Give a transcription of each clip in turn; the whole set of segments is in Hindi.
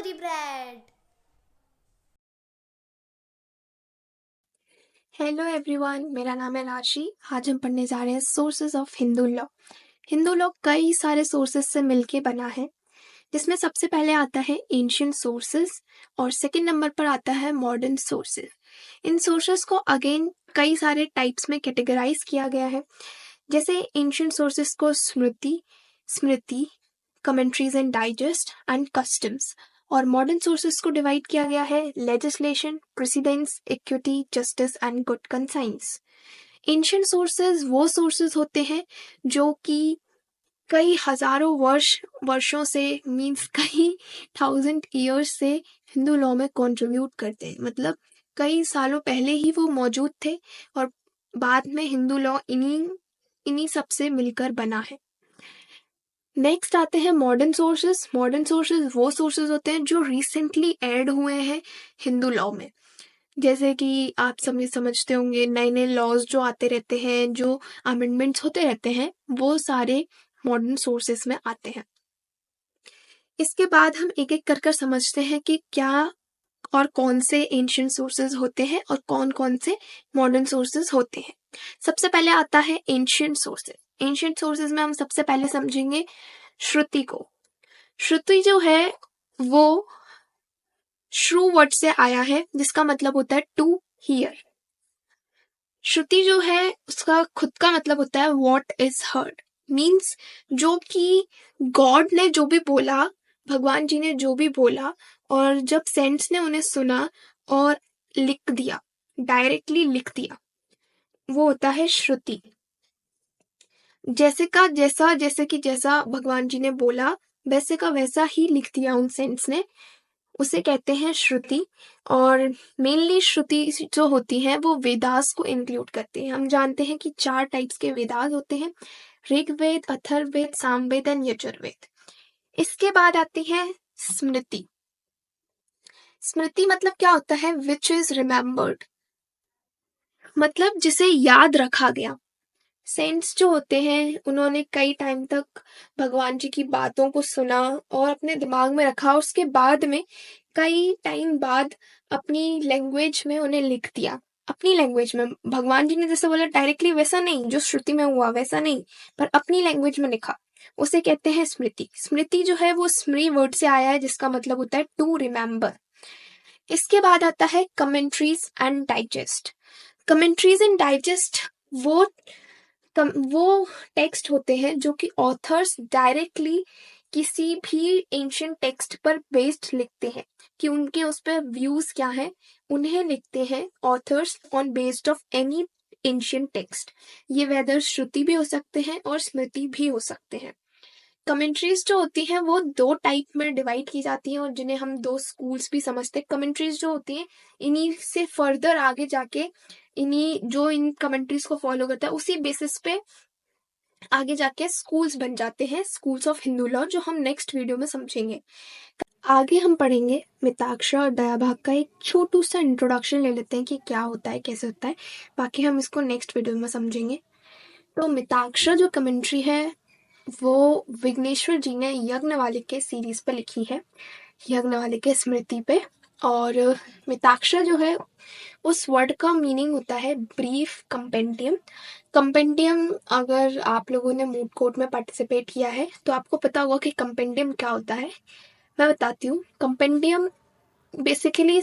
Strawberry bread. हेलो एवरीवन, मेरा नाम है राशि। आज हम पढ़ने जा रहे हैं sources of Hindu law. Hindu law कई सारे सोर्सेज से मिलके बना है, जिसमें सबसे पहले आता है एंशियंट सोर्सेज और सेकंड नंबर पर आता है मॉडर्न सोर्सेज। इन सोर्सेज को अगेन कई सारे टाइप्स में कैटेगराइज किया गया है, जैसे एंशियंट सोर्सेज को smriti, commentaries and digest and customs, और मॉडर्न सोर्सेज को डिवाइड किया गया है legislation, precedents, equity, justice and good conscience. Ancient sources वो सोर्सेज होते हैं जो कि कई हजारों वर्षों से मीन्स कई थाउजेंड ईयर्स से हिंदू लॉ में कंट्रीब्यूट करते हैं, मतलब कई सालों पहले ही वो मौजूद थे और बाद में हिंदू लॉ इन्हीं सब से मिलकर बना है। नेक्स्ट आते हैं मॉडर्न सोर्सेज। मॉडर्न सोर्सेज वो सोर्सेज होते हैं जो रिसेंटली ऐड हुए हैं हिंदू लॉ में, जैसे कि आप समझते होंगे नए नए लॉज जो आते रहते हैं, जो अमेंडमेंट्स होते रहते हैं, वो सारे मॉडर्न सोर्सेज में आते हैं। इसके बाद हम एक एक कर समझते हैं कि क्या और कौन से एंशियंट सोर्सेज होते हैं और कौन कौन से मॉडर्न सोर्सेज होते हैं। सबसे पहले आता है एंशियंट सोर्सेज। एंशियंट सोर्सेज में हम सबसे पहले समझेंगे श्रुति को। श्रुति जो है वो श्रु वर्ड से आया है, जिसका मतलब होता है टू हियर। श्रुति जो है उसका खुद का मतलब होता है व्हाट इज हर्ड, मीन्स जो कि गॉड ने जो भी बोला, भगवान जी ने जो भी बोला, और जब सेंट्स ने उन्हें सुना और लिख दिया, डायरेक्टली लिख दिया, वो होता है श्रुति। जैसा भगवान जी ने बोला वैसे का वैसा ही लिख दिया उन सेंट्स ने, उसे कहते हैं श्रुति। और मेनली श्रुति जो होती है वो वेदास को इंक्लूड करती है। हम जानते हैं कि 4 टाइप्स के वेदास होते हैं, ऋग्वेद, अथर्ववेद, सामवेद एंड यजुर्वेद। इसके बाद आती है स्मृति। स्मृति मतलब क्या होता है? विच इज रिमेम्बर्ड, मतलब जिसे याद रखा गया। सेंट्स जो होते हैं उन्होंने कई टाइम तक भगवान जी की बातों को सुना और अपने दिमाग में रखा, उसके बाद में कई टाइम बाद अपनी लैंग्वेज में उन्हें लिख दिया। अपनी लैंग्वेज में भगवान जी ने जैसे बोला डायरेक्टली वैसा नहीं, जो श्रुति में हुआ वैसा नहीं, पर अपनी लैंग्वेज में लिखा, उसे कहते हैं स्मृति। स्मृति जो है वो स्मृ वर्ड से आया है, जिसका मतलब होता है टू रिमेम्बर। इसके बाद आता है commentaries and digest. Commentaries and digest वो टेक्स्ट होते हैं जो कि ऑथर्स डायरेक्टली किसी भी एंशियंट टेक्स्ट पर बेस्ड लिखते हैं, कि उनके उस पर व्यूज क्या है, उन्हें लिखते हैं authors on based of any ancient text. ये वेदर श्रुति भी हो सकते हैं और स्मृति भी हो सकते हैं। कमेंट्रीज जो होती हैं वो 2 टाइप में डिवाइड की जाती हैं और जिन्हें हम 2 स्कूल्स भी समझते हैं। कमेंट्रीज जो होती हैं इन्हीं से फर्दर आगे जाके इन कमेंट्रीज को फॉलो करता है उसी बेसिस पे आगे जाके स्कूल्स बन जाते हैं, स्कूल्स ऑफ हिंदू लॉ, जो हम नेक्स्ट वीडियो में समझेंगे। आगे हम पढ़ेंगे मिताक्षरा और दयाभाग का एक छोटू सा इंट्रोडक्शन ले लेते हैं कि क्या होता है, कैसे होता है, बाकी हम इसको नेक्स्ट वीडियो में समझेंगे। तो मिताक्षरा जो कमेंट्री है वो विघ्नेश्वर जी ने यज्ञवल्क्य के सीरीज पे लिखी है, यज्ञवल्क्य स्मृति पे। और मिताक्षरा जो है उस वर्ड का मीनिंग होता है ब्रीफ कंपेंडियम। कंपेंडियम, अगर आप लोगों ने मूड कोर्ट में पार्टिसिपेट किया है तो आपको पता होगा कि कंपेंडियम क्या होता है। मैं बताती हूँ। कंपेंडियम बेसिकली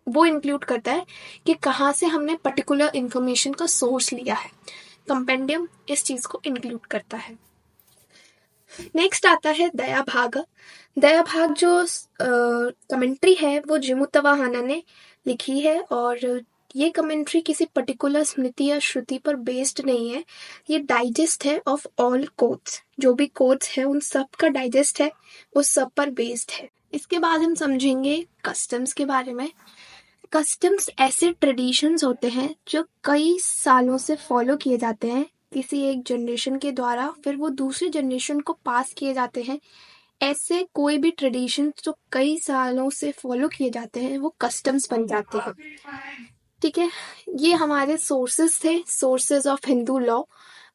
वो इंक्लूड करता है कि कहाँ से हमने पर्टिकुलर इंफॉर्मेशन का सोर्स लिया है। कंपेंडियम इस चीज को इंक्लूड करता है। नेक्स्ट आता है दया भाग। दया भाग जो कमेंट्री है वो जिमुतवा हाना ने लिखी है, और ये कमेंट्री किसी पर्टिकुलर स्मृति या श्रुति पर बेस्ड नहीं है। ये डाइजेस्ट है ऑफ ऑल कोड्स, जो भी कोड्स है उन सब का डाइजेस्ट है, उस सब पर बेस्ड है। इसके बाद हम समझेंगे कस्टम्स के बारे में। कस्टम्स ऐसे ट्रेडिशंस होते हैं जो कई सालों से फॉलो किए जाते हैं किसी एक जनरेशन के द्वारा, फिर वो दूसरी जनरेशन को पास किए जाते हैं। ऐसे कोई भी ट्रेडिशन जो कई सालों से फॉलो किए जाते हैं वो कस्टम्स बन जाते हैं। ठीक है, ये हमारे सोर्सेस थे, सोर्सेज ऑफ हिंदू लॉ।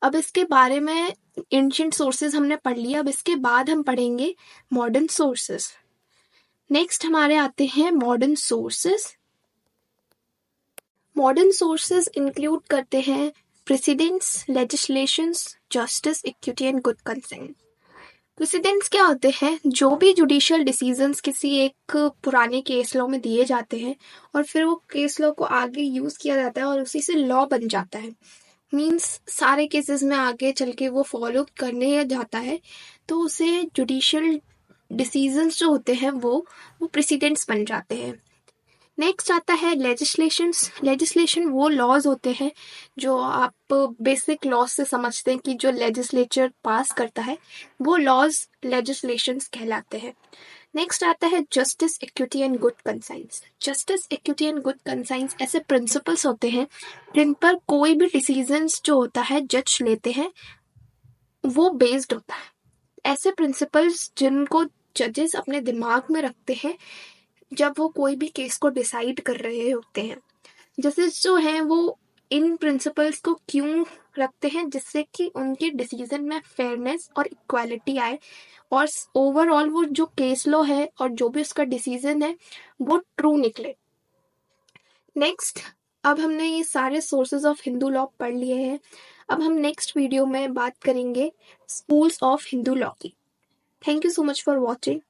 अब इसके बारे में एंशिएंट सोर्सेज हमने पढ़ लिया, अब इसके बाद हम पढ़ेंगे मॉडर्न सोर्सेज। नेक्स्ट हमारे आते हैं modern sources. Modern sources include करते हैं precedents, legislations, justice, equity and good consent. Precedents क्या होते हैं? जो भी जुडिशियल डिसीजंस किसी एक पुराने केस लॉ में दिए जाते हैं और फिर वो केस लॉ को आगे यूज किया जाता है और उसी से लॉ बन जाता है। मीन्स सारे केसेस में आगे चल के वो फॉलो करने जाता है, तो उसे जुडिशियल डिसीजंस जो होते हैं वो प्रेसिडेंट्स बन जाते हैं। नेक्स्ट आता है लेजिस्लेशंस। लेजिस्लेशन वो लॉज होते हैं जो आप बेसिक लॉज से समझते हैं कि जो लेजिस्लेचर पास करता है वो लॉज लेजिस्लेशंस कहलाते हैं। नेक्स्ट आता है justice, equity and good conscience. Justice, equity and good conscience ऐसे प्रिंसिपल्स होते हैं जिन पर कोई भी डिसीजंस जो होता है जज लेते हैं वो बेस्ड होता है। ऐसे प्रिंसिपल्स जिनको जजेस अपने दिमाग में रखते हैं जब वो कोई भी केस को डिसाइड कर रहे होते हैं। जजेस जो हैं वो इन प्रिंसिपल्स को क्यों रखते हैं? जिससे कि उनके डिसीजन में फेयरनेस और इक्वालिटी आए और ओवरऑल वो जो केस लॉ है और जो भी उसका डिसीजन है वो ट्रू निकले। नेक्स्ट, अब हमने ये सारे सोर्सेज ऑफ हिंदू लॉ पढ़ लिए हैं। अब हम नेक्स्ट वीडियो में बात करेंगे स्कूल्स ऑफ हिंदू लॉ की। Thank you so much for watching.